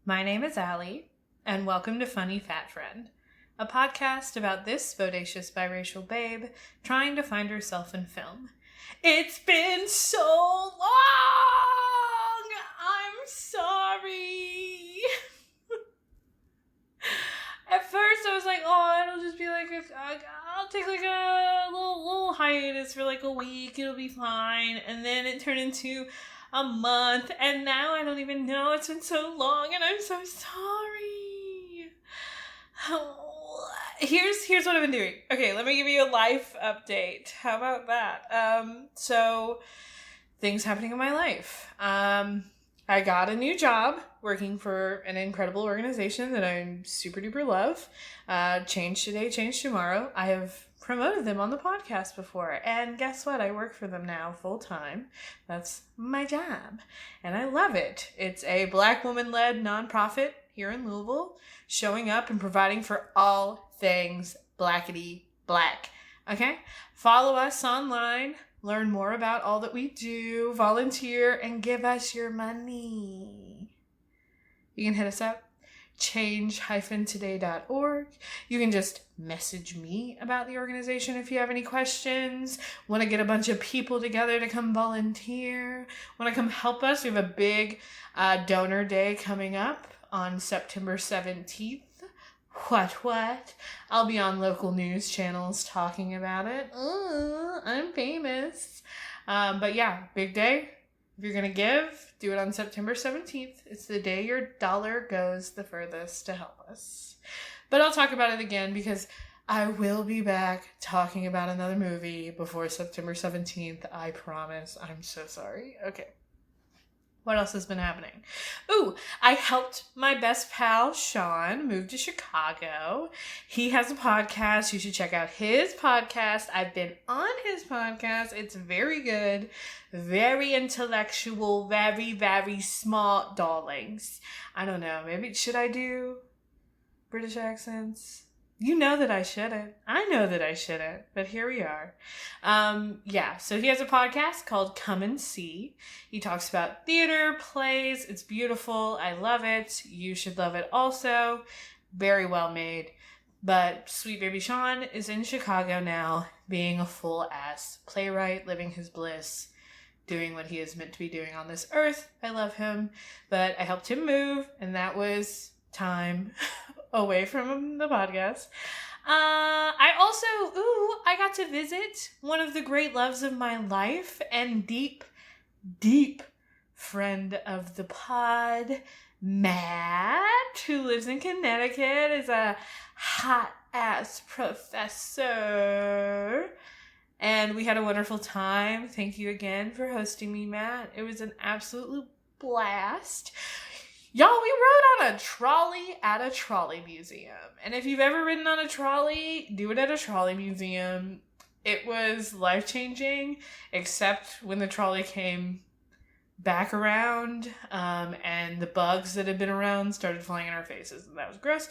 My name is Allie, and welcome to Funny Fat Friend, a podcast about this bodacious biracial babe trying to find herself in film. It's been so long! I'm sorry! At first I was like, oh, it'll just be like, I'll take like a little hiatus for like a week, it'll be fine. And then it turned into a month, and now I don't even know. It's been so long, and I'm so sorry. Here's what I've been doing. Okay, let me give you a life update. How about that? So things happening in my life. I got a new job working for an incredible organization that I super duper love. Change today, change tomorrow. I have promoted them on the podcast before, and guess what? I work for them now full time. That's my job, and I love it. It's a Black woman-led nonprofit here in Louisville, showing up and providing for all things blackity black. Okay? Follow us online. Learn more about all that we do, volunteer, and give us your money. You can hit us up, change-today.org. You can just message me about the organization if you have any questions. Want to get a bunch of people together to come volunteer? Want to come help us? We have a big donor day coming up on September 17th. What? I'll be on local news channels talking about it. I'm famous. But yeah, big day. If you're going to give, do it on September 17th. It's the day your dollar goes the furthest to help us. But I'll talk about it again because I will be back talking about another movie before September 17th. I promise. I'm so sorry. Okay. What else has been happening? Ooh, I helped my best pal, Sean, move to Chicago. He has a podcast. You should check out his podcast. I've been on his podcast. It's very good, very intellectual, very, very smart, darlings. I don't know. Maybe should I do British accents? You know that I shouldn't. I know that I shouldn't, but here we are. So he has a podcast called Come and See. He talks about theater, plays. It's beautiful. I love it. You should love it also. Very well made. But sweet baby Sean is in Chicago now, being a full-ass playwright, living his bliss, doing what he is meant to be doing on this earth. I love him, but I helped him move, and that was time away from the podcast. I got to visit one of the great loves of my life and deep friend of the pod, Matt, who lives in Connecticut, is a hot ass professor. And we had a wonderful time. Thank you again for hosting me, Matt. It was an absolute blast. Y'all, we rode on a trolley at a trolley museum. And if you've ever ridden on a trolley, do it at a trolley museum. It was life-changing, except when the trolley came back around, and the bugs that had been around started flying in our faces, and that was gross.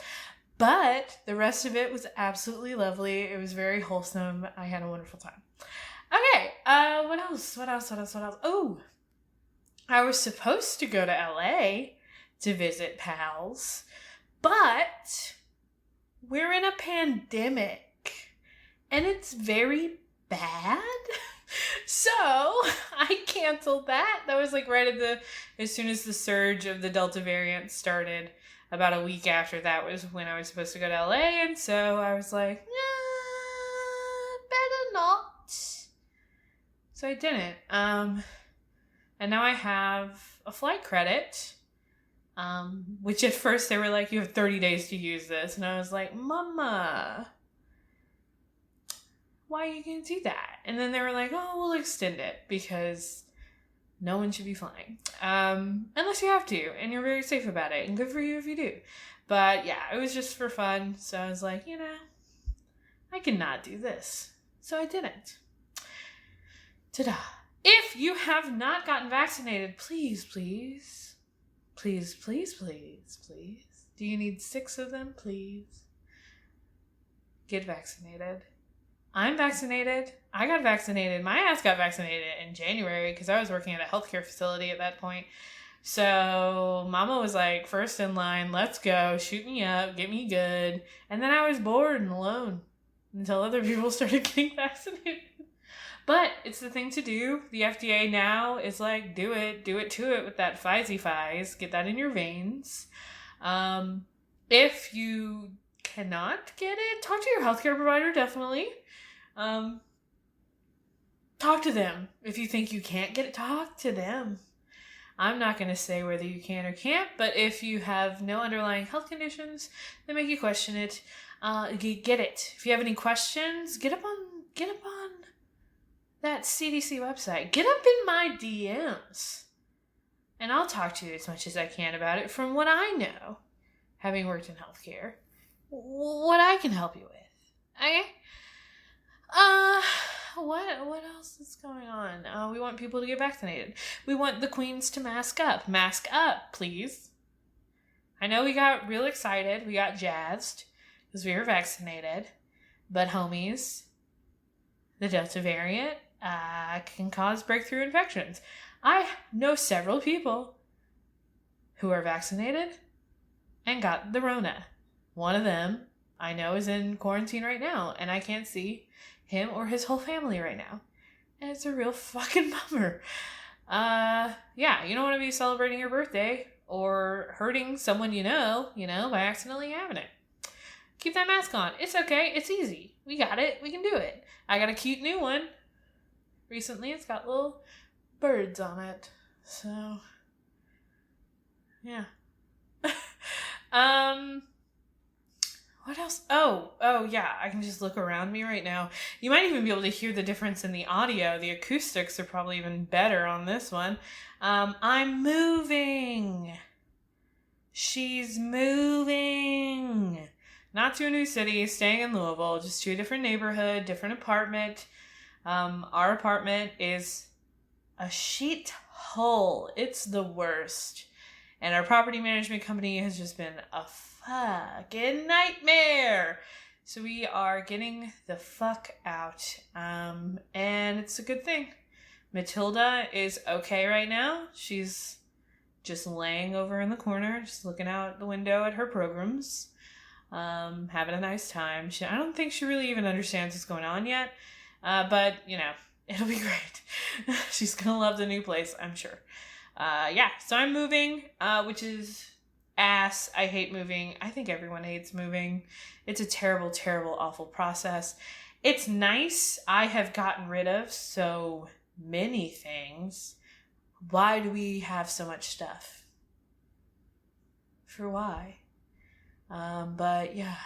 But the rest of it was absolutely lovely. It was very wholesome. I had a wonderful time. Okay, what else? Oh, I was supposed to go to LA to visit pals, but we're in a pandemic and it's very bad. So I canceled that. That was like as soon as the surge of the Delta variant started. About a week after that was when I was supposed to go to LA, and so I was like, better not. So I didn't. And now I have a flight credit. Which at first they were like, you have 30 days to use this. And I was like, Mama, why are you going to do that? And then they were like, oh, we'll extend it because no one should be flying. Unless you have to, and you're very safe about it, and good for you if you do. But yeah, it was just for fun. So I was like, I cannot do this. So I didn't. Ta-da. If you have not gotten vaccinated, please. Do you need 6 of them? Please. Get vaccinated. I'm vaccinated. I got vaccinated. My ass got vaccinated in January because I was working at a healthcare facility at that point. So Mama was like, first in line, let's go, shoot me up, get me good. And then I was bored and alone until other people started getting vaccinated. But it's the thing to do. The FDA now is like, do it to it with that Pfizer. Get that in your veins. If you cannot get it, talk to your healthcare provider, definitely. Talk to them. If you think you can't get it, talk to them. I'm not going to say whether you can or can't, but if you have no underlying health conditions that make you question it, get it. If you have any questions, get up on that CDC website. Get up in my DMs. And I'll talk to you as much as I can about it from what I know, having worked in healthcare. What I can help you with. Okay? What else is going on? We want people to get vaccinated. We want the queens to mask up. Mask up, please. I know we got real excited. We got jazzed because we were vaccinated. But homies, the Delta variant can cause breakthrough infections. I know several people who are vaccinated and got the Rona. One of them I know is in quarantine right now, and I can't see him or his whole family right now. And it's a real fucking bummer. Yeah, you don't want to be celebrating your birthday or hurting someone you know, by accidentally having it. Keep that mask on. It's okay. It's easy. We got it. We can do it. I got a cute new one recently. It's got little birds on it. So, yeah. What else? Oh, yeah. I can just look around me right now. You might even be able to hear the difference in the audio. The acoustics are probably even better on this one. I'm moving. She's moving. Not to a new city, staying in Louisville, just to a different neighborhood, different apartment. Our apartment is a sheet hole. It's the worst. And our property management company has just been a fucking nightmare. So we are getting the fuck out. And it's a good thing. Matilda is okay right now. She's just laying over in the corner, just looking out the window at her programs. Having a nice time. I don't think she really even understands what's going on yet. But, it'll be great. She's gonna love the new place, I'm sure. Yeah, so I'm moving, which is ass. I hate moving. I think everyone hates moving. It's a terrible, terrible, awful process. It's nice. I have gotten rid of so many things. Why do we have so much stuff? For why? But yeah,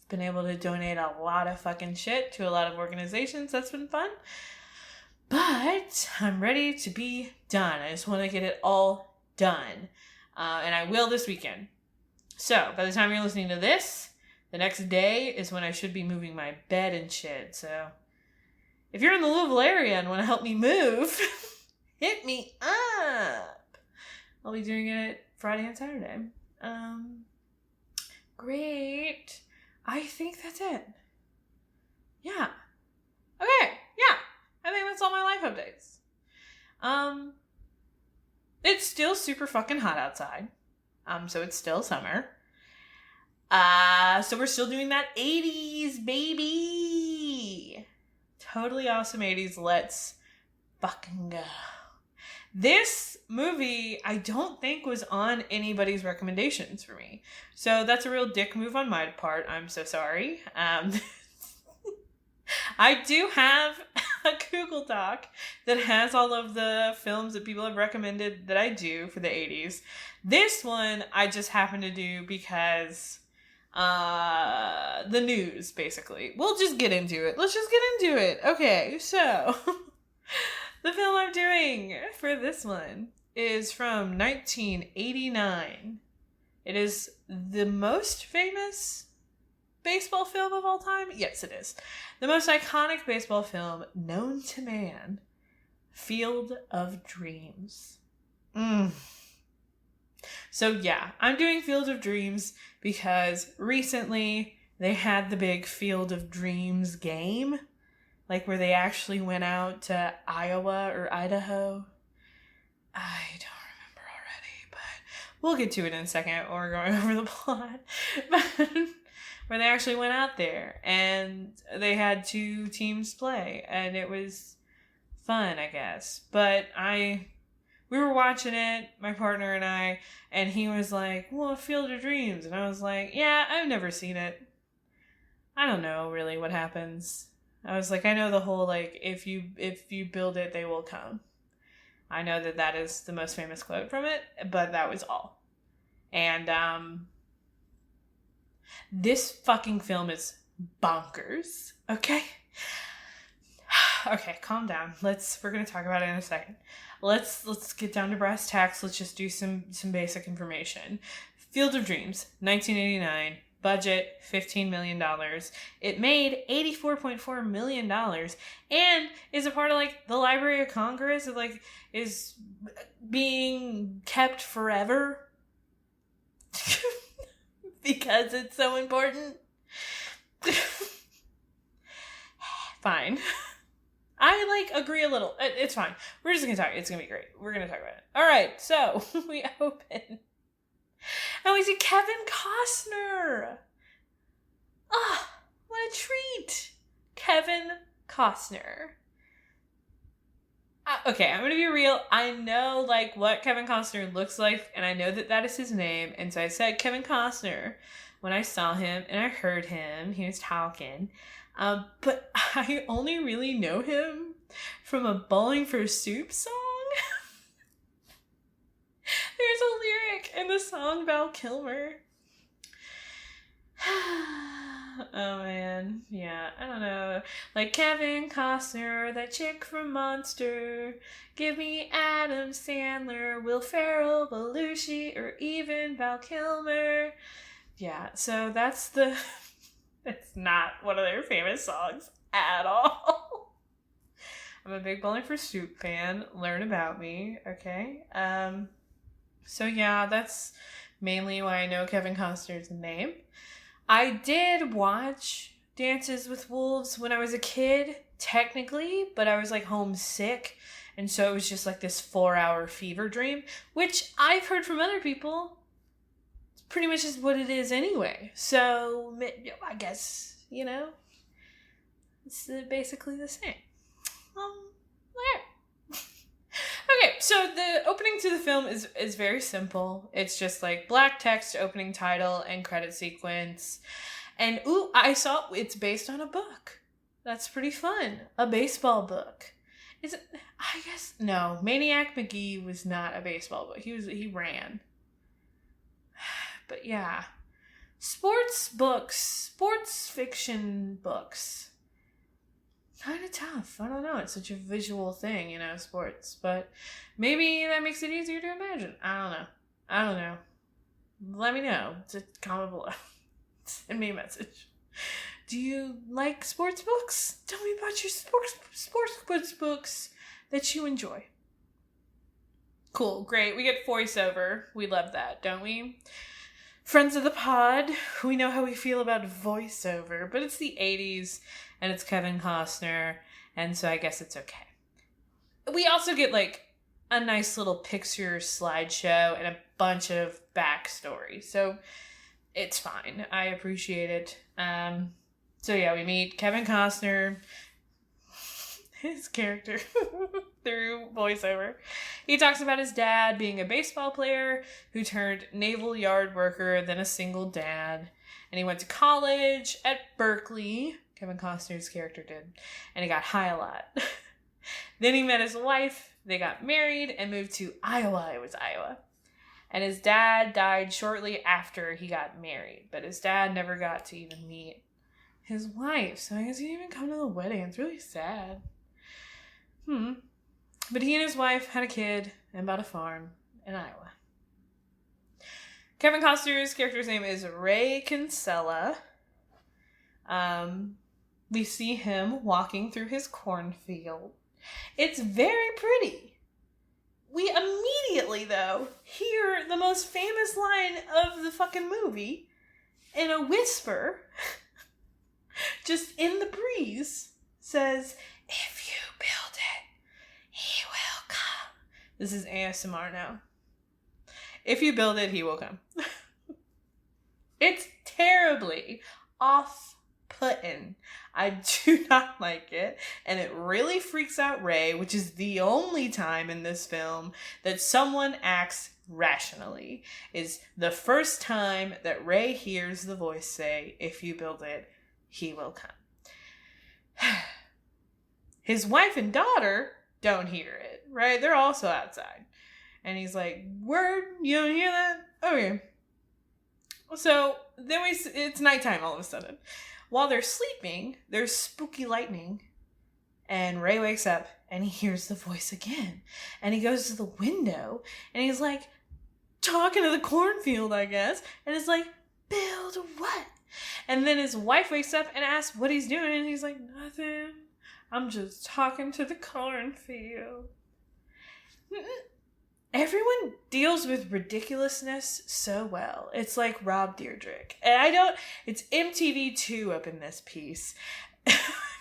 been able to donate a lot of fucking shit to a lot of organizations. That's been fun. But I'm ready to be done. I just want to get it all done. And I will this weekend. So by the time you're listening to this, the next day is when I should be moving my bed and shit. So if you're in the Louisville area and want to help me move, hit me up. I'll be doing it Friday and Saturday. Great. I think that's it. Yeah. Okay. Yeah. I think that's all my life updates. It's still super fucking hot outside. So it's still summer. So we're still doing that 80s, baby. Totally awesome 80s. Let's fucking go. This movie, I don't think was on anybody's recommendations for me. So that's a real dick move on my part. I'm so sorry. I do have a Google Doc that has all of the films that people have recommended that I do for the 80s. This one I just happened to do because the news, basically. We'll just get into it. Let's just get into it. Okay, so the film I'm doing for this one is from 1989. It is the most famous baseball film of all time? Yes, it is. The most iconic baseball film known to man. Field of Dreams. So yeah, I'm doing Field of Dreams because recently they had the big Field of Dreams game. Like where they actually went out to Iowa or Idaho. I don't remember We'll get to it in a second when we're going over the plot. But where they actually went out there and they had 2 teams play, and it was fun, I guess. But we were watching it, my partner and I, and he was like, well, Field of Dreams. And I was like, yeah, I've never seen it. I don't know really what happens. I was like, I know the whole, like, if you build it, they will come. I know that is the most famous quote from it, but that was all. And this fucking film is bonkers, okay? Okay, calm down. We're going to talk about it in a second. Let's get down to brass tacks. Let's just do some basic information. Field of Dreams, 1989. Budget, $15 million. It made $84.4 million and is a part of, like, the Library of Congress. It, like, is being kept forever because it's so important. Fine. I, like, agree a little. It's fine. We're just going to talk. It's going to be great. We're going to talk about it. All right, so we open. And we see Kevin Costner. Ah, what a treat. Kevin Costner. Okay, I'm going to be real. I know, like, what Kevin Costner looks like, and I know that is his name. And so I said Kevin Costner when I saw him and I heard him. He was talking. But I only really know him from a Bowling for Soup song. There's a lyric in the song Val Kilmer. Oh man, yeah, I don't know. Like Kevin Costner, that chick from Monster. Give me Adam Sandler, Will Ferrell, Belushi, or even Val Kilmer. Yeah, so it's not one of their famous songs at all. I'm a big Bowling for Soup fan. Learn about me, okay? So yeah, that's mainly why I know Kevin Costner's name. I did watch Dances with Wolves when I was a kid, technically, but I was, like, homesick, and so it was just, like, this 4-hour fever dream, which I've heard from other people. It's pretty much just what it is anyway. So, I guess, you know, it's basically the same. Yeah. Okay, so the opening to the film is very simple. It's just like black text, opening title, and credit sequence. And I saw it's based on a book. That's pretty fun. A baseball book. Is it? I guess no. Maniac McGee was not a baseball book. He ran. But yeah, sports books, sports fiction books. Kind of tough. I don't know. It's such a visual thing, you know, sports. But maybe that makes it easier to imagine. I don't know. Let me know. Just comment below. Send me a message. Do you like sports books? Tell me about your sports books that you enjoy. Cool. Great. We get voiceover. We love that, don't we? Friends of the pod, we know how we feel about voiceover, but it's the 80s. And it's Kevin Costner, and so I guess it's okay. We also get, like, a nice little picture slideshow and a bunch of backstory, so it's fine. I appreciate it. So yeah, we meet Kevin Costner, his character, through voiceover. He talks about his dad being a baseball player who turned naval yard worker, then a single dad, and he went to college at Berkeley. Kevin Costner's character did. And he got high a lot. Then he met his wife. They got married and moved to Iowa. It was Iowa. And his dad died shortly after he got married. But his dad never got to even meet his wife. So I guess he didn't even come to the wedding. It's really sad. But he and his wife had a kid and bought a farm in Iowa. Kevin Costner's character's name is Ray Kinsella. We see him walking through his cornfield. It's very pretty. We immediately, though, hear the most famous line of the fucking movie in a whisper, just in the breeze, says, "If you build it, he will come." This is ASMR now. If you build it, he will come. It's terribly off-putting. I do not like it. And it really freaks out Ray, which is the only time in this film that someone acts rationally. Is the first time that Ray hears the voice say, if you build it, he will come. His wife and daughter don't hear it, right? They're also outside. And he's like, word, you don't hear that? Okay. So then it's nighttime all of a sudden. While they're sleeping, there's spooky lightning. And Ray wakes up and he hears the voice again. And he goes to the window and he's like, talking to the cornfield, I guess. And it's like, build what? And then his wife wakes up and asks what he's doing. And he's like, nothing. I'm just talking to the cornfield. Everyone deals with ridiculousness so well. It's like Rob Dyrdek. And it's MTV2 up in this piece.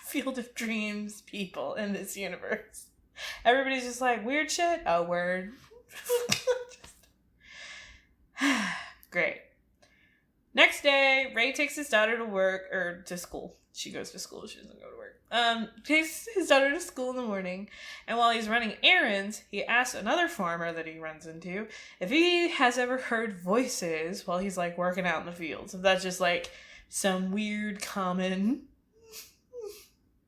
Field of Dreams people in this universe. Everybody's just like, weird shit? Oh, word. Great. Next day, Ray takes his daughter to work, or to school. She goes to school, she doesn't go to work. Takes his daughter to school in the morning, and while he's running errands, he asks another farmer that he runs into if he has ever heard voices while he's like working out in the fields. If that's just like some weird common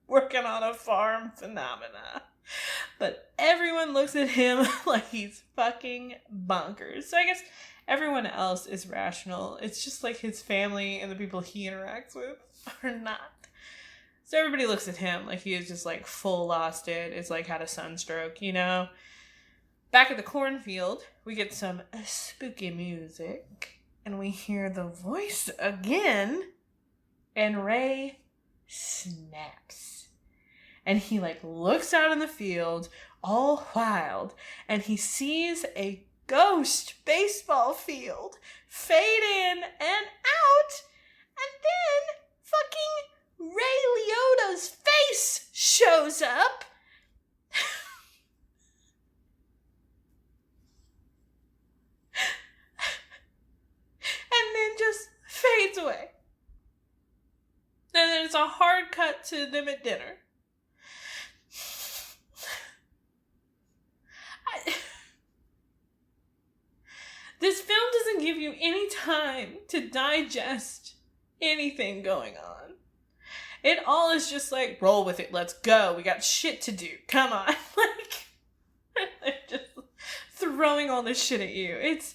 working on a farm phenomena. But everyone looks at him like he's fucking bonkers. So I guess everyone else is rational. It's just like his family and the people he interacts with are not. So everybody looks at him like he is just like full lost it. It's like had a sunstroke, you know? Back at the cornfield, we get some spooky music. And we hear the voice again. And Ray snaps. And he like looks out in the field, all wild. And he sees a ghost baseball field fade in and out. And then fucking Ray Liotta's face shows up. And then just fades away. And then it's a hard cut to them at dinner. This film doesn't give you any time to digest anything going on. It all is just like, roll with it, let's go, we got shit to do, come on. Like, they're just throwing all this shit at you. It's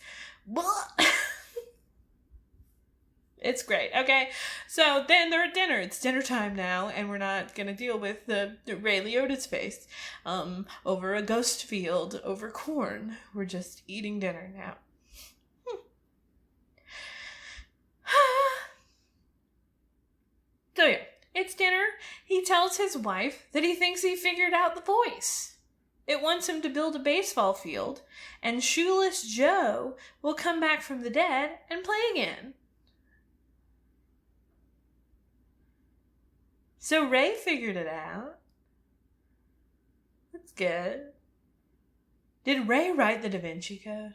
it's great, okay? So then they're at dinner. It's dinner time now, and we're not gonna deal with the Ray Liotta's face over a ghost field, over corn. We're just eating dinner now. So yeah, it's dinner. He tells his wife that he thinks he figured out the voice. It wants him to build a baseball field, and Shoeless Joe will come back from the dead and play again. So Ray figured it out. That's good. Did Ray write the Da Vinci Code?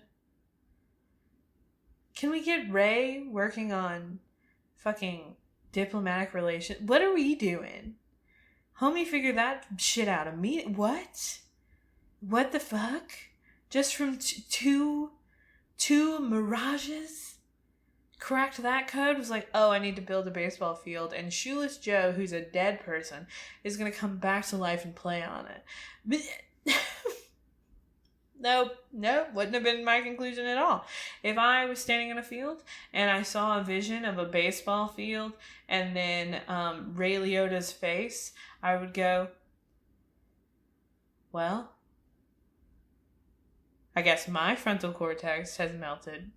Can we get Ray working on fucking diplomatic relations? What are we doing? Homie figured that shit out immediately. What? What the fuck? Just from two mirages? Cracked that code? Was like, oh, I need to build a baseball field, and Shoeless Joe, who's a dead person, is gonna come back to life and play on it. Nope, wouldn't have been my conclusion at all. If I was standing in a field and I saw a vision of a baseball field and then Ray Liotta's face, I would go, well, I guess my frontal cortex has melted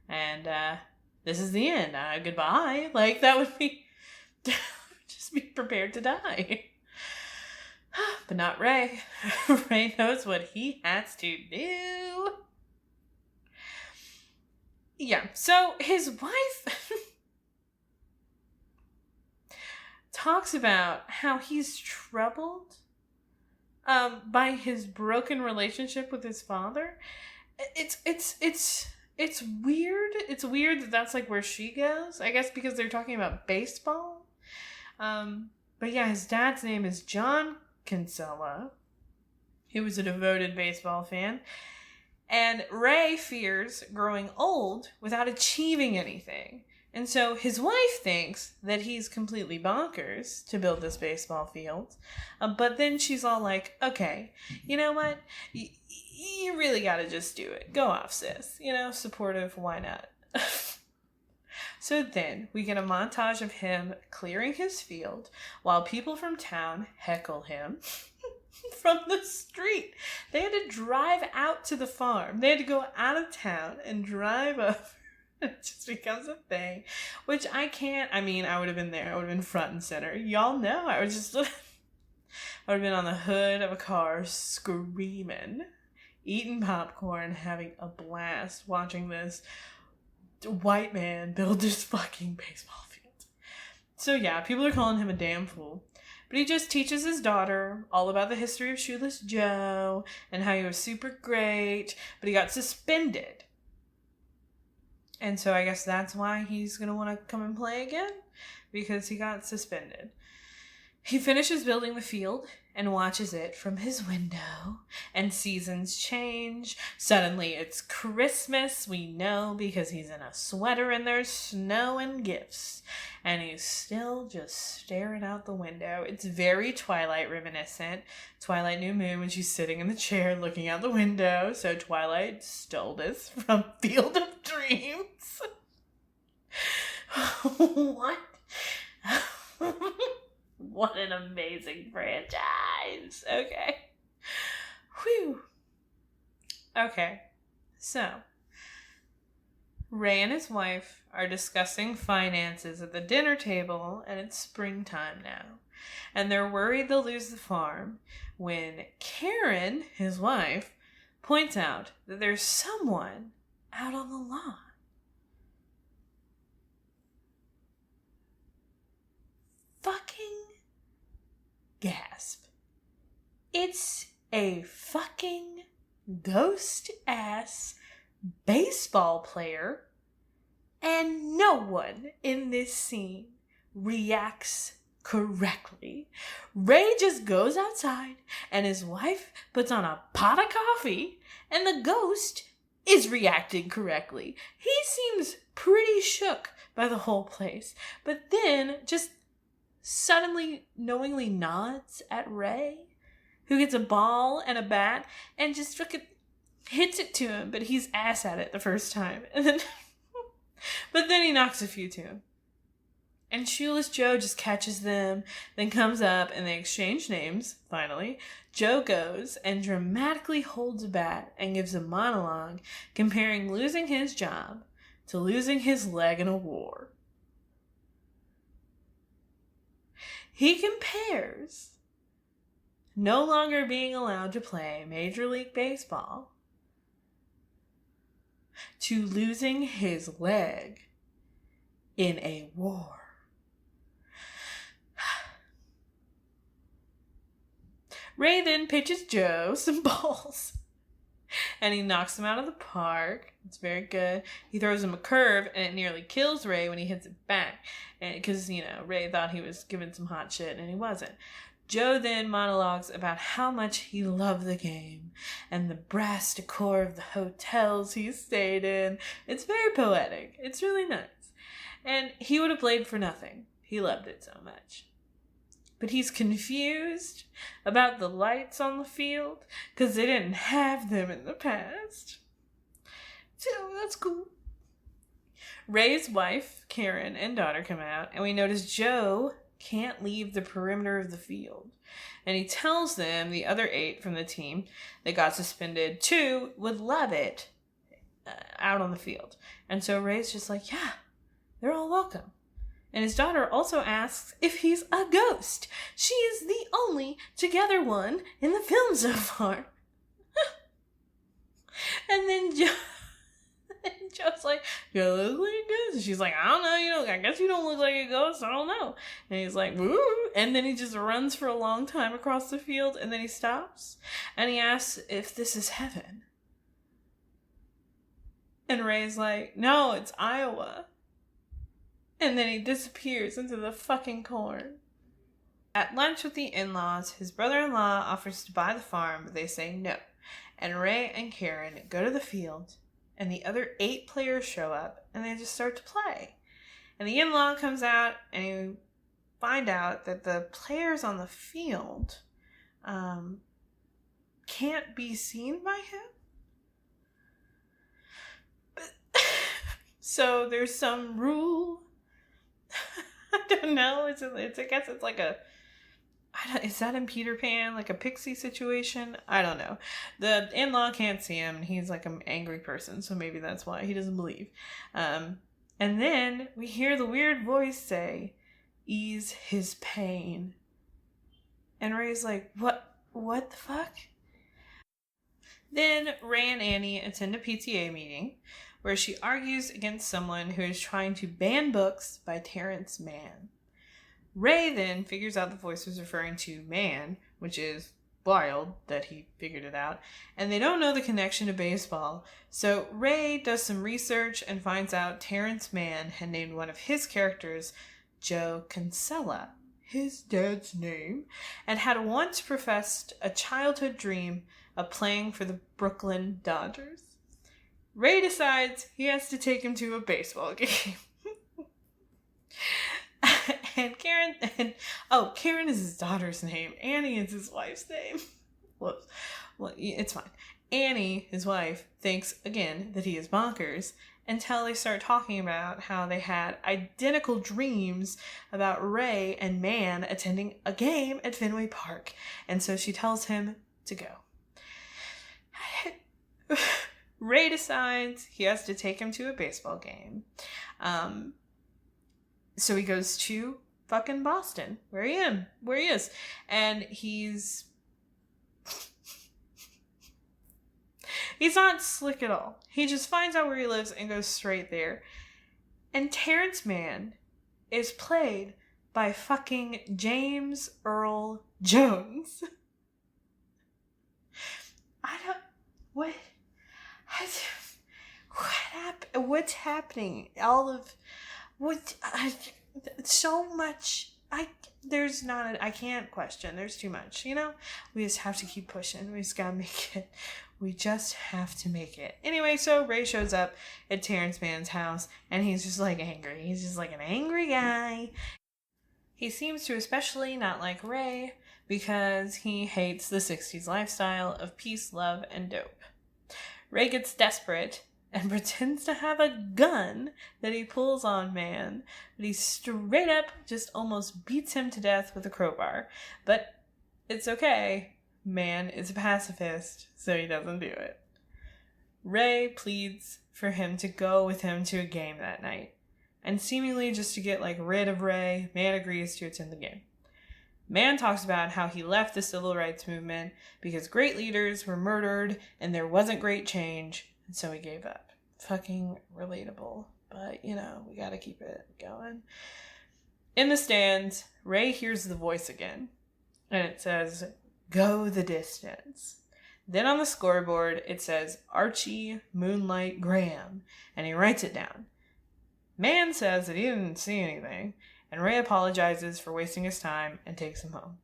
and this is the end. Goodbye. Like, that would be, just be prepared to die. But not Ray. Ray knows what he has to do. Yeah, so his wife talks about how he's troubled by his broken relationship with his father. It's it's weird. It's weird that that's like where she goes. I guess because they're talking about baseball. But yeah, his dad's name is John Kinsella. He was a devoted baseball fan. And Ray fears growing old without achieving anything. And so his wife thinks that he's completely bonkers to build this baseball field. But then she's all like, okay, you know what? You really got to just do it. Go off, sis. You know, supportive, why not? So then we get a montage of him clearing his field while people from town heckle him from the street. They had to drive out to the farm. They had to go out of town and drive up. It just becomes a thing, which I can't. I mean, I would have been there. I would have been front and center. Y'all know I would have been on the hood of a car screaming, eating popcorn, having a blast watching this white man build this fucking baseball field. So yeah, people are calling him a damn fool. But he just teaches his daughter all about the history of Shoeless Joe and how he was super great, but he got suspended. And so I guess that's why he's going to want to come and play again, because he got suspended. He finishes building the field and watches it from his window, and seasons change. Suddenly it's Christmas, we know, because he's in a sweater and there's snow and gifts. And he's still just staring out the window. It's very Twilight reminiscent. Twilight New Moon when she's sitting in the chair looking out the window. So Twilight stole this from Field of Dreams. What? What an amazing franchise. Okay. Whew. Okay. So, Ray and his wife are discussing finances at the dinner table, and it's springtime now. And they're worried they'll lose the farm when Karen, his wife, points out that there's someone out on the lawn. Fucking gasp. It's a fucking ghost-ass baseball player, and no one in this scene reacts correctly. Ray just goes outside, and his wife puts on a pot of coffee, and the ghost is reacting correctly. He seems pretty shook by the whole place, but then just suddenly knowingly nods at Ray, who gets a ball and a bat and just fucking hits it to him, but he's ass at it the first time. And then but then he knocks a few to him. And Shoeless Joe just catches them, then comes up and they exchange names, finally. Joe goes and dramatically holds a bat and gives a monologue comparing losing his job to losing his leg in a war. He compares no longer being allowed to play Major League Baseball to losing his leg in a war. Ray then pitches Joe some balls, and he knocks him out of the park. It's very good. He throws him a curve, and it nearly kills Ray when he hits it back. Because, Ray thought he was giving some hot shit, and he wasn't. Joe then monologues about how much he loved the game and the brass decor of the hotels he stayed in. It's very poetic. It's really nice. And he would have played for nothing. He loved it so much. But he's confused about the lights on the field because they didn't have them in the past. So that's cool. Ray's wife, Karen, and daughter come out, and we notice Joe can't leave the perimeter of the field. And he tells them the other 8 from the team that got suspended too would love it out on the field. And so Ray's just like, yeah, they're all welcome. And his daughter also asks if he's a ghost. She is the only together one in the film so far. And then Joe's like, you look like a ghost. And she's like, I don't know, I guess you don't look like a ghost. I don't know. And he's like, woo. And then he just runs for a long time across the field, and then he stops. And he asks if this is heaven. And Ray's like, no, it's Iowa. And then he disappears into the fucking corn. At lunch with the in-laws, his brother-in-law offers to buy the farm, but they say no. And Ray and Karen go to the field, and the other 8 players show up, and they just start to play. And the in-law comes out, and you find out that the players on the field can't be seen by him. So there's some rule. I don't know. I guess it's like a... is that in Peter Pan? Like a pixie situation? I don't know. The in-law can't see him. And he's like an angry person. So maybe that's why he doesn't believe. And then we hear the weird voice say, ease his pain. And Ray's like, what the fuck? Then Ray and Annie attend a PTA meeting where she argues against someone who is trying to ban books by Terrence Mann. Ray then figures out the voice was referring to Mann, which is wild that he figured it out, and they don't know the connection to baseball. So Ray does some research and finds out Terrence Mann had named one of his characters Joe Kinsella, his dad's name, and had once professed a childhood dream of playing for the Brooklyn Dodgers. Ray decides he has to take him to a baseball game. And Karen is his daughter's name. Annie is his wife's name. Well, it's fine. Annie, his wife, thinks again that he is bonkers until they start talking about how they had identical dreams about Ray and Mann attending a game at Fenway Park. And so she tells him to go. Ray decides he has to take him to a baseball game. So he goes to fucking Boston, where he is. And he's not slick at all. He just finds out where he lives and goes straight there. And Terrence Mann is played by fucking James Earl Jones. What's happening? So much. I can't question. There's too much, We just have to keep pushing. We just gotta make it. We just have to make it. Anyway, so Ray shows up at Terrence Mann's house, and he's just like angry. He's just like an angry guy. He seems to especially not like Ray because he hates the 60s lifestyle of peace, love, and dope. Ray gets desperate and pretends to have a gun that he pulls on Mann, but he straight up just almost beats him to death with a crowbar. But it's okay. Mann is a pacifist, so he doesn't do it. Ray pleads for him to go with him to a game that night, and seemingly just to get rid of Ray, Mann agrees to attend the game. Mann talks about how he left the civil rights movement because great leaders were murdered and there wasn't great change, and so he gave up. Fucking relatable, but we gotta keep it going. In the stands, Ray hears the voice again, and it says, "Go the distance." Then on the scoreboard, it says, "Archie Moonlight Graham," and he writes it down. Mann says that he didn't see anything, and Ray apologizes for wasting his time and takes him home.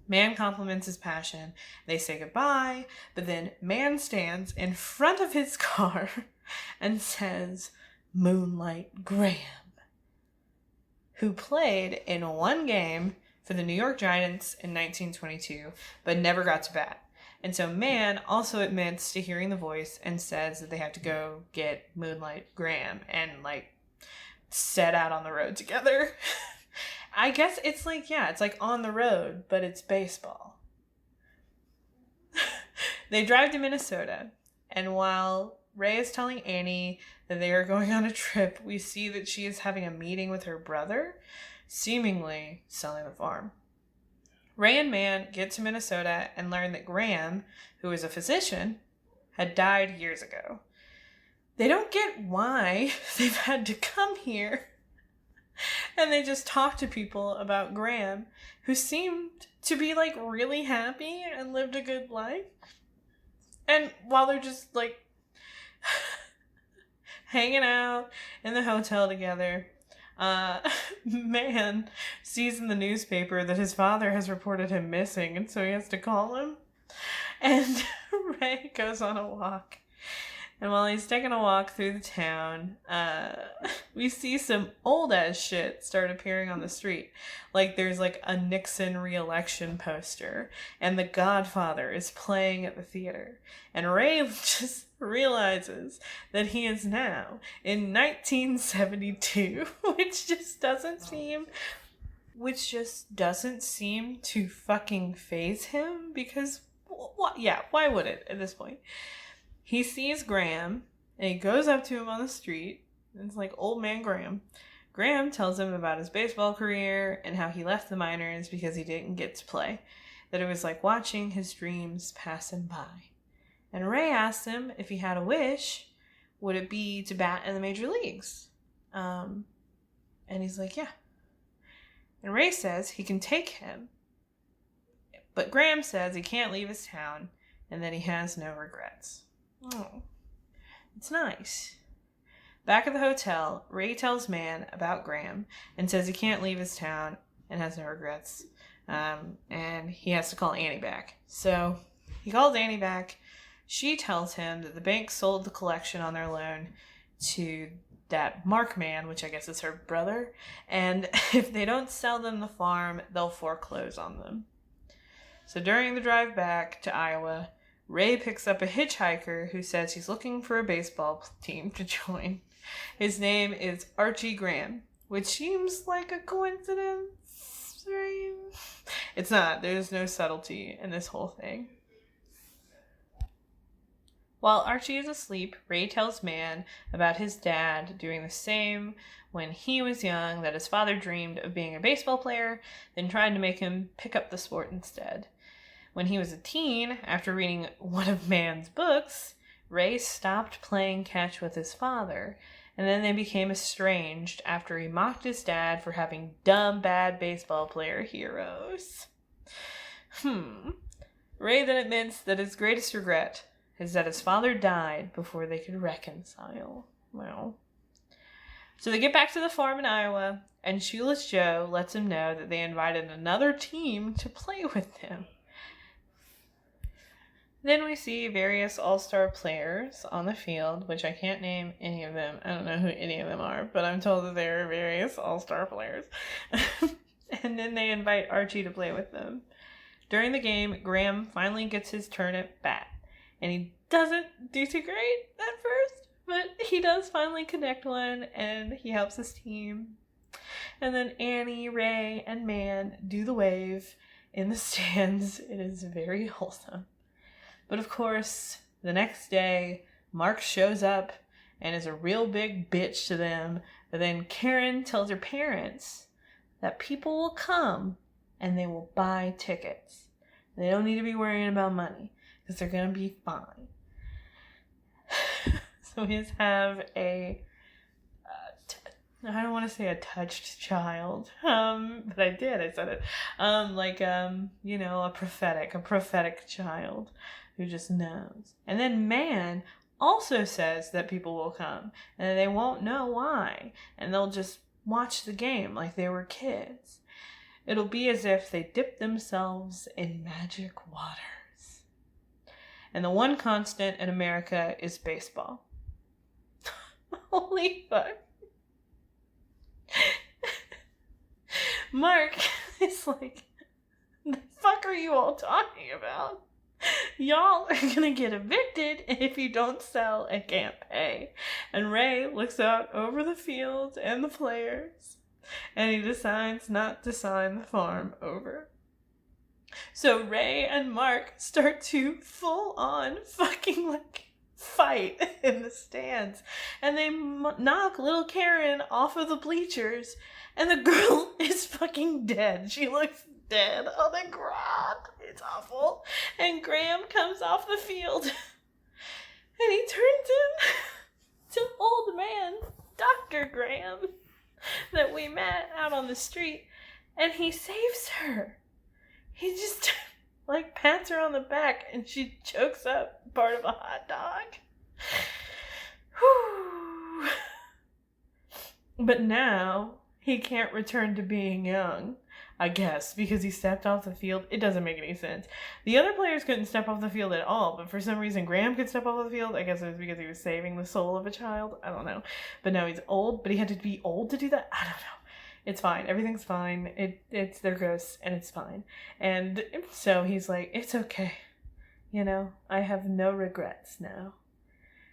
Mann compliments his passion. They say goodbye, but then Mann stands in front of his car and says, "Moonlight Graham," who played in one game for the New York Giants in 1922, but never got to bat. And so Mann also admits to hearing the voice and says that they have to go get Moonlight Graham and set out on the road together. I guess it's it's on the road, but it's baseball. They drive to Minnesota, and while Ray is telling Annie that they are going on a trip, we see that she is having a meeting with her brother, seemingly selling the farm. Ray and Mann get to Minnesota and learn that Graham, who is a physician, had died years ago. They don't get why they've had to come here. And they just talk to people about Graham, who seemed to be really happy and lived a good life. And while they're just hanging out in the hotel together. Man sees in the newspaper that his father has reported him missing, and so he has to call him. And Ray goes on a walk. And while he's taking a walk through the town, we see some old ass shit start appearing on the street. Like there's like a Nixon re-election poster, and The Godfather is playing at the theater. And Ray just realizes that he is now in 1972, which just doesn't seem to fucking faze him, because why would it at this point? He sees Graham, and he goes up to him on the street. It's like old man Graham. Graham tells him about his baseball career and how he left the minors because he didn't get to play. That it was like watching his dreams pass him by. And Ray asks him if he had a wish, would it be to bat in the major leagues? And he's like, yeah. And Ray says he can take him. But Graham says he can't leave his town and that he has no regrets. Oh, it's nice. Back at the hotel, Ray tells Man about Graham and says he can't leave his town and has no regrets. And he has to call Annie back. So he calls Annie back. She tells him that the bank sold the collection on their loan to that Mark man, which I guess is her brother. And if they don't sell them the farm, they'll foreclose on them. So during the drive back to Iowa, Ray picks up a hitchhiker who says he's looking for a baseball team to join. His name is Archie Graham, which seems like a coincidence, right? It's not. There's no subtlety in this whole thing. While Archie is asleep, Ray tells Man about his dad doing the same when he was young, that his father dreamed of being a baseball player, then tried to make him pick up the sport instead. When he was a teen, after reading one of Man's books, Ray stopped playing catch with his father, and then they became estranged after he mocked his dad for having dumb, bad baseball player heroes. Ray then admits that his greatest regret is that his father died before they could reconcile. Well, so they get back to the farm in Iowa, and Shoeless Joe lets him know that they invited another team to play with them. Then we see various all-star players on the field, which I can't name any of them. I don't know who any of them are, but I'm told that there are various all-star players. And then they invite Archie to play with them. During the game, Graham finally gets his turn at bat. And he doesn't do too great at first, but he does finally connect one, and he helps his team. And then Annie, Ray, and Man do the wave in the stands. It is very wholesome. But of course, the next day, Mark shows up and is a real big bitch to them. But then Karen tells her parents that people will come and they will buy tickets. They don't need to be worrying about money because they're going to be fine. So we just have I don't want to say a touched child, but I did. I said it. A prophetic child who just knows. And then Man also says that people will come and they won't know why, and they'll just watch the game like they were kids. It'll be as if they dipped themselves in magic waters. And the one constant in America is baseball. Holy fuck. Mark is like, the fuck are you all talking about? Y'all are gonna get evicted if you don't sell and can't pay. And Ray looks out over the field and the players, and he decides not to sign the farm over. So Ray and Mark start to full on fucking fight in the stands, and they knock little Karen off of the bleachers, and the girl is fucking dead. She looks dead on the ground. It's awful. And Graham comes off the field, and he turns into old man Dr. Graham that we met out on the street, and he saves her. He just pats her on the back, and she chokes up part of a hot dog. Whew. But now he can't return to being young, I guess, because he stepped off the field. It doesn't make any sense. The other players couldn't step off the field at all, but for some reason Graham could step off the field. I guess it was because he was saving the soul of a child. I don't know. But now he's old, but he had to be old to do that? I don't know. It's fine. Everything's fine. It's their ghosts, and it's fine. And so he's like, it's okay. You know, I have no regrets now.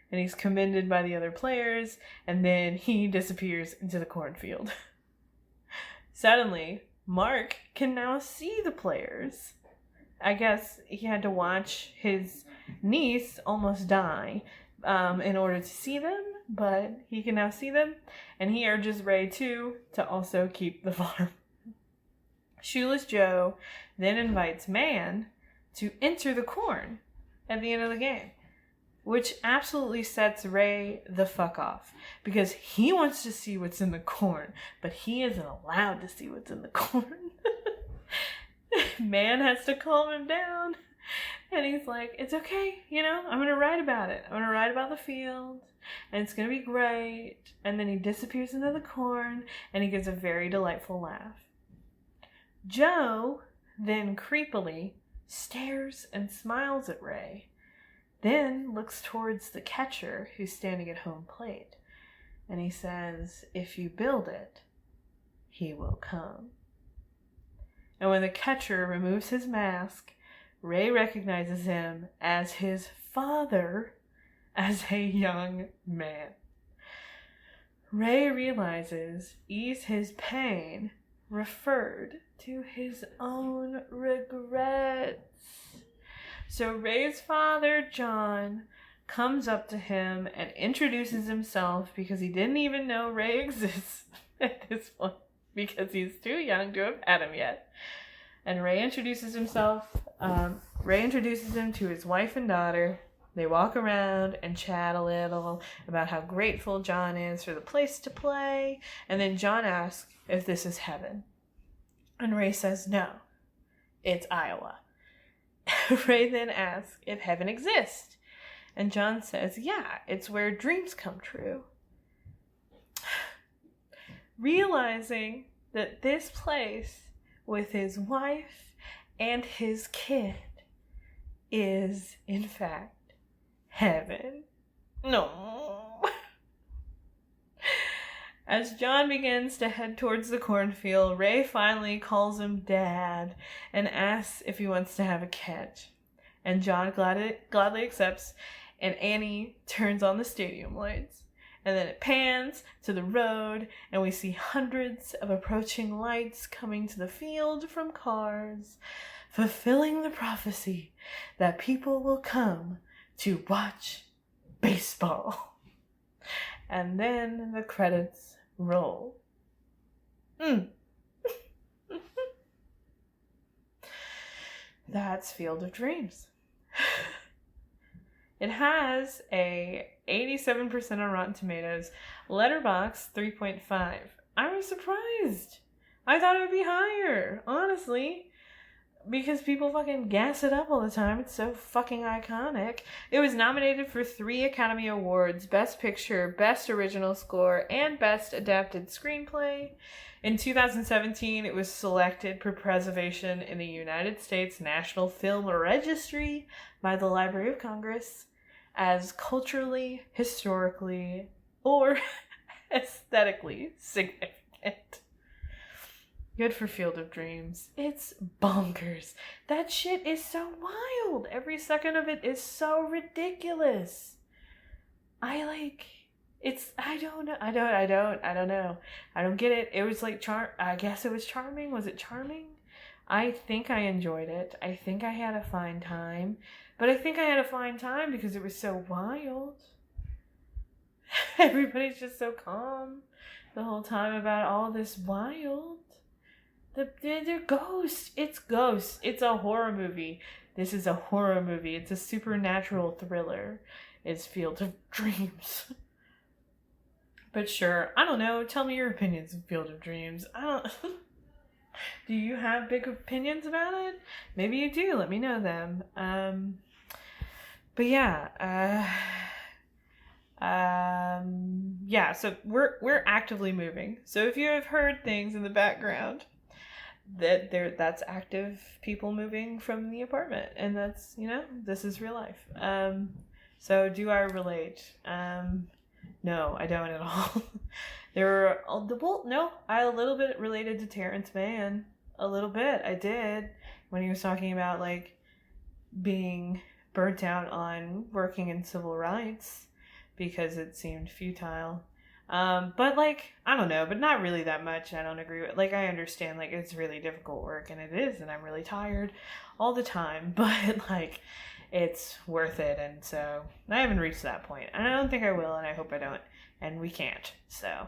And he's commended by the other players, and then he disappears into the cornfield. Suddenly, Mark can now see the players. I guess he had to watch his niece almost die in order to see them, but he can now see them, and he urges Ray, too, to also keep the farm. Shoeless Joe then invites Man to enter the corn at the end of the game, which absolutely sets Ray the fuck off, because he wants to see what's in the corn, but he isn't allowed to see what's in the corn. Man has to calm him down, and he's like, it's okay, you know, I'm going to write about it. I'm going to write about the field, and it's going to be great. And then he disappears into the corn, and he gives a very delightful laugh. Joe then creepily stares and smiles at Ray, then looks towards the catcher who's standing at home plate, and he says, if you build it, he will come. And when the catcher removes his mask, Ray recognizes him as his father as a young man. Ray realizes ease his pain referred to his own regrets. So Ray's father, John, comes up to him and introduces himself because he didn't even know Ray exists at this point because he's too young to have had him yet. And Ray introduces himself. Ray introduces him to his wife and daughter. They walk around and chat a little about how grateful John is for the place to play. And then John asks if this is heaven. And Ray says no, it's Iowa. Ray then asks if heaven exists. And John says, yeah, it's where dreams come true. Realizing that this place with his wife and his kid is, in fact, heaven. No. As John begins to head towards the cornfield, Ray finally calls him Dad and asks if he wants to have a catch. And John gladly accepts, and Annie turns on the stadium lights. And then it pans to the road, and we see hundreds of approaching lights coming to the field from cars, fulfilling the prophecy that people will come to watch baseball. And then the credits roll. That's Field of Dreams. It has a 87% on Rotten Tomatoes, Letterboxd 3.5. I was surprised. I thought it would be higher, honestly, because people fucking gas it up all the time. It's so fucking iconic. It was nominated for 3 Academy Awards: Best Picture, Best Original Score, and Best Adapted Screenplay. In 2017, it was selected for preservation in the United States National Film Registry by the Library of Congress as culturally, historically, or aesthetically significant. Good for Field of Dreams. It's bonkers. That shit is so wild. Every second of it is so ridiculous. I don't know. I don't know. I don't get it. It was like I guess it was charming. Was it charming? I think I enjoyed it. I think I had a fine time. But I think I had a fine time because it was so wild. Everybody's just so calm the whole time about all this wild. They're ghosts. It's ghosts. It's a horror movie. This is a horror movie. It's a supernatural thriller. It's Field of Dreams. But sure, I don't know. Tell me your opinions of Field of Dreams. Do you have big opinions about it? Maybe you do. Let me know them. But yeah. yeah, so we're actively moving. So if you have heard things in the background, that's active people moving from the apartment, and that's, this is real life. So do I relate? No, I don't at all. I a little bit related to Terrence Mann. A little bit, I did, when he was talking about like being burnt out on working in civil rights because it seemed futile. But like, I don't know, but not really that much. I don't agree with, like, I understand, like, it's really difficult work, and it is, and I'm really tired all the time, but like, it's worth it. And so I haven't reached that point, and I don't think I will, and I hope I don't, and we can't. So,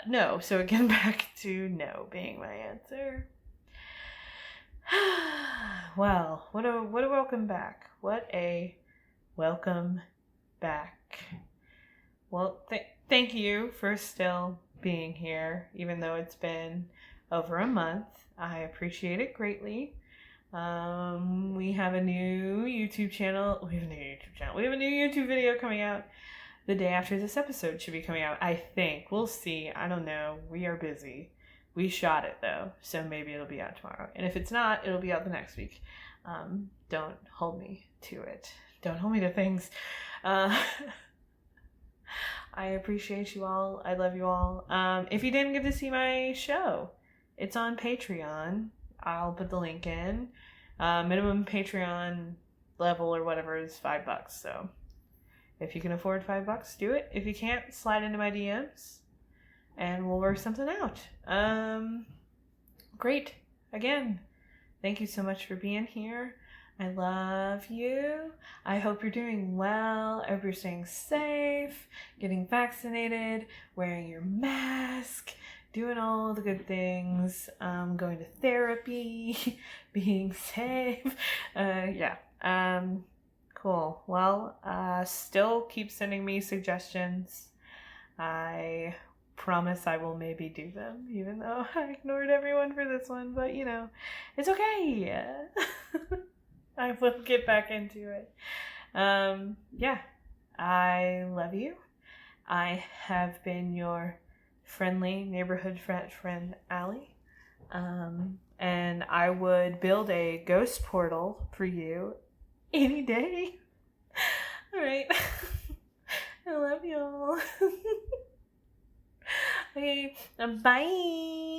no. So again, back to no being my answer. Well, what a welcome back. What a welcome back. Well, thank you for still being here, even though it's been over a month. I appreciate it greatly. We have a new YouTube channel. We have a new YouTube video coming out the day after this episode should be coming out, I think. We'll see. I don't know. We are busy. We shot it, though, so maybe it'll be out tomorrow. And if it's not, it'll be out the next week. Don't hold me to it. Don't hold me to things. I appreciate you all. I love you all. If you didn't get to see my show, it's on Patreon. I'll put the link in. Minimum Patreon level or whatever is $5. So if you can afford $5, do it. If you can't, slide into my DMs and we'll work something out. Great. Again, thank you so much for being here. I love you. I hope you're doing well. I hope you're staying safe, getting vaccinated, wearing your mask, doing all the good things, going to therapy, being safe. Yeah. Cool. Well, still keep sending me suggestions. I promise I will maybe do them, even though I ignored everyone for this one, but it's okay. I will get back into it. Yeah, I love you. I have been your friendly neighborhood friend, Allie. And I would build a ghost portal for you any day. All right. I love y'all. Okay, bye.